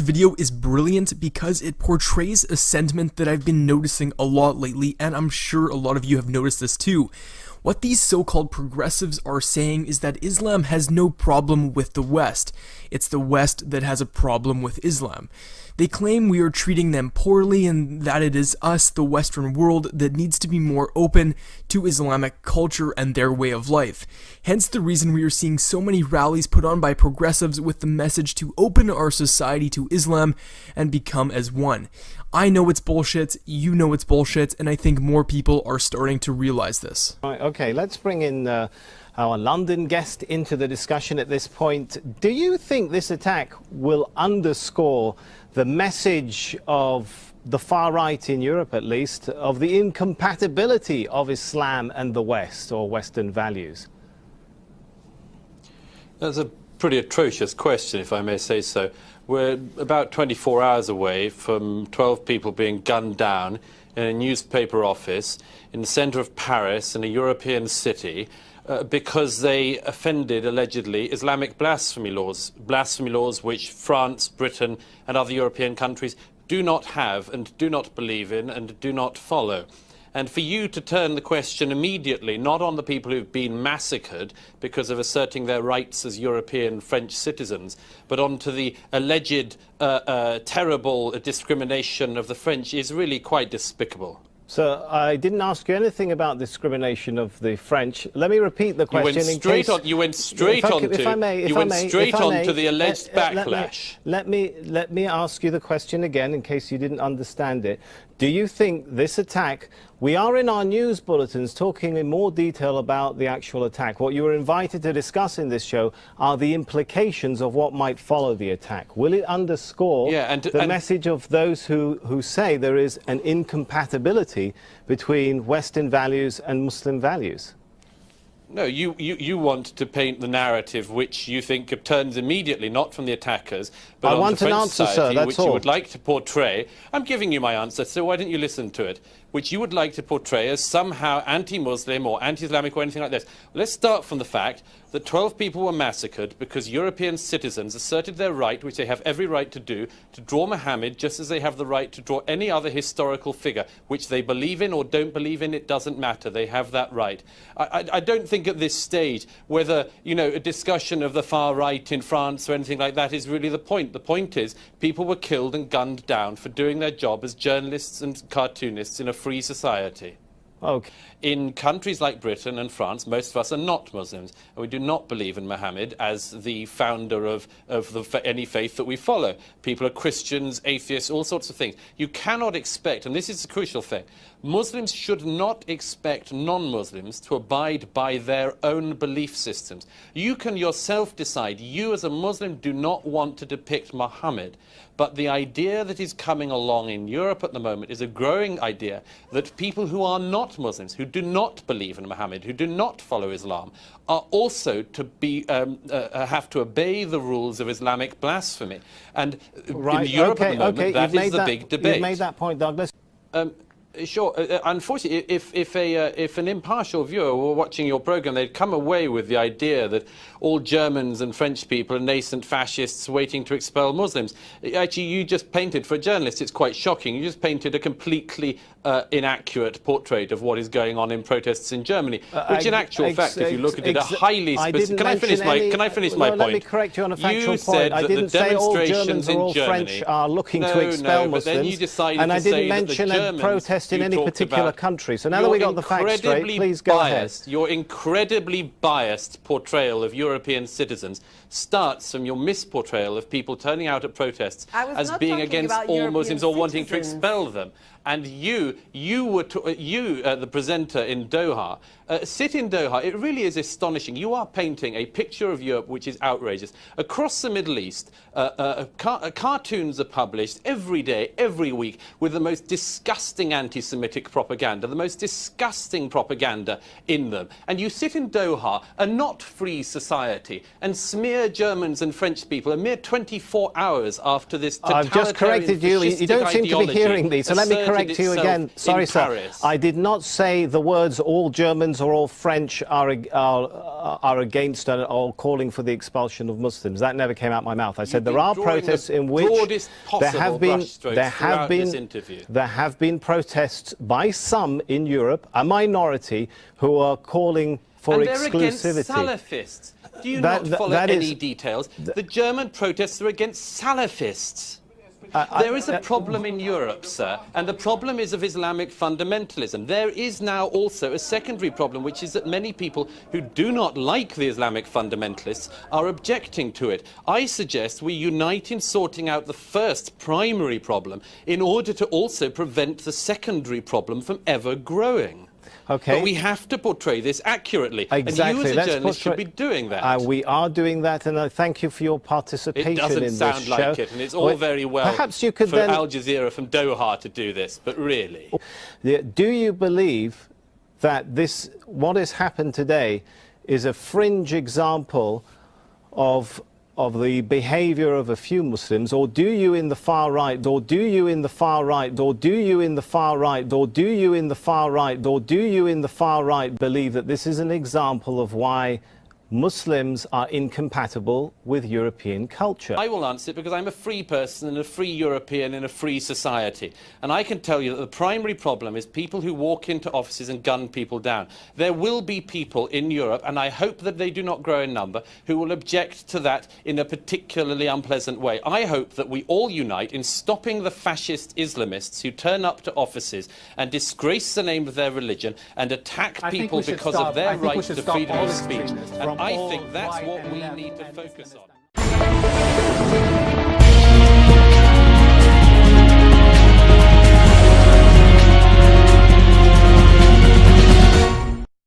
video is brilliant because it portrays a sentiment that I've been noticing a lot lately, and I'm sure a lot of you have noticed this too. What these so-called progressives are saying is that Islam has no problem with the West. It's the West that has a problem with Islam. They claim we are treating them poorly and that it is us, the Western world, that needs to be more open to Islamic culture and their way of life. Hence the reason we are seeing so many rallies put on by progressives with the message to open our society to Islam and become as one. I know it's bullshit, you know it's bullshit, and I think more people are starting to realize this. Right, okay, let's bring in our London guest into the discussion at this point. Do you think this attack will underscore the message of the far right in Europe, at least, of the incompatibility of Islam and the West, or Western values? That's a pretty atrocious question, if I may say so. We're about 24 hours away from 12 people being gunned down in a newspaper office in the centre of Paris, in a European city, because they offended, allegedly, Islamic blasphemy laws which France, Britain and other European countries do not have and do not believe in and do not follow. And for you to turn the question immediately, not on the people who've been massacred because of asserting their rights as European French citizens, but onto the alleged terrible discrimination of the French is really quite despicable. So I didn't ask you anything about discrimination of the French. Let me repeat the question. You went straight on to the alleged backlash. Let me ask you the question again in case you didn't understand it. Do you think this attack, we are in our news bulletins talking in more detail about the actual attack. What you were invited to discuss in this show are the implications of what might follow the attack. Will it underscore the message of those who say there is an incompatibility between Western values and Muslim values? No, you want to paint the narrative which you think turns immediately, not from the attackers, but on the French society, which you would like to portray. I'm giving you my answer, so why don't you listen to it? Which you would like to portray as somehow anti-Muslim or anti-Islamic or anything like this. Let's start from the fact that 12 people were massacred because European citizens asserted their right, which they have every right to do, to draw Muhammad just as they have the right to draw any other historical figure, which they believe in or don't believe in, it doesn't matter. They have that right. I don't think at this stage whether, you know, a discussion of the far right in France or anything like that is really the point. The point is people were killed and gunned down for doing their job as journalists and cartoonists in a free society. Okay. In countries like Britain and France, most of us are not Muslims, and we do not believe in Muhammad as the founder of any faith that we follow. People are Christians, atheists, all sorts of things. You cannot expect, and this is the crucial thing, Muslims should not expect non-Muslims to abide by their own belief systems. You can yourself decide, you as a Muslim do not want to depict Muhammad, but the idea that is coming along in Europe at the moment is a growing idea that people who are not Muslims, who do not believe in Muhammad, who do not follow Islam, are also to be have to obey the rules of Islamic blasphemy. And in Europe at the moment, that is the big debate. You've made that point, Douglas. Sure. Unfortunately, if an impartial viewer were watching your program, they'd come away with the idea that all Germans and French people are nascent fascists waiting to expel Muslims. Actually, you just painted, for a journalist, it's quite shocking. You just painted a completely inaccurate portrait of what is going on in protests in Germany, which in actual fact, if you look at it, are highly specific. Can I finish my point? Let me correct you on a factual point. I didn't say all Germans or all French are looking to expel Muslims. But then you decided and I to say didn't mention a protest in any particular country. So now that we got the facts straight, please go ahead. Your incredibly biased portrayal of European citizens starts from your misportrayal of people turning out at protests as being against all Muslims or wanting to expel them. And the presenter in Doha, sit in Doha. It really is astonishing. You are painting a picture of Europe which is outrageous. Across the Middle East, cartoons are published every day, every week, with the most disgusting anti-Semitic propaganda, the most disgusting propaganda in them. And you sit in Doha, a not free society, and smear Germans and French people a mere 24 hours after this totalitarian, I've just corrected you. You don't seem to be hearing me, so let me correct correct you again. Sorry, sir. Paris. I did not say the words all Germans or all French are against or calling for the expulsion of Muslims. That never came out my mouth. I said there are protests in which there have been protests by some in Europe, a minority, who are calling for exclusivity. They're against Salafists. Do you not follow any details? The German protests are against Salafists. There is a problem in Europe, sir, and the problem is of Islamic fundamentalism. There is now also a secondary problem, which is that many people who do not like the Islamic fundamentalists are objecting to it. I suggest we unite in sorting out the first primary problem in order to also prevent the secondary problem from ever growing. Okay. But we have to portray this accurately. Exactly. And you as a journalist should be doing that. We are doing that, and I thank you for your participation in this show. It doesn't sound like it, and it's all very well perhaps you could for Al Jazeera from Doha to do this, but really. Do you believe that what has happened today is a fringe example of the behavior of a few Muslims, or do you in the far right, or do you in the far right, or do you in the far right, or do you in the far right, or do you in the far right believe that this is an example of why Muslims are incompatible with European culture? I will answer it because I'm a free person and a free European in a free society. And I can tell you that the primary problem is people who walk into offices and gun people down. There will be people in Europe, and I hope that they do not grow in number, who will object to that in a particularly unpleasant way. I hope that we all unite in stopping the fascist Islamists who turn up to offices and disgrace the name of their religion and attack people because of their right to freedom of speech. I think that's what we need to focus on.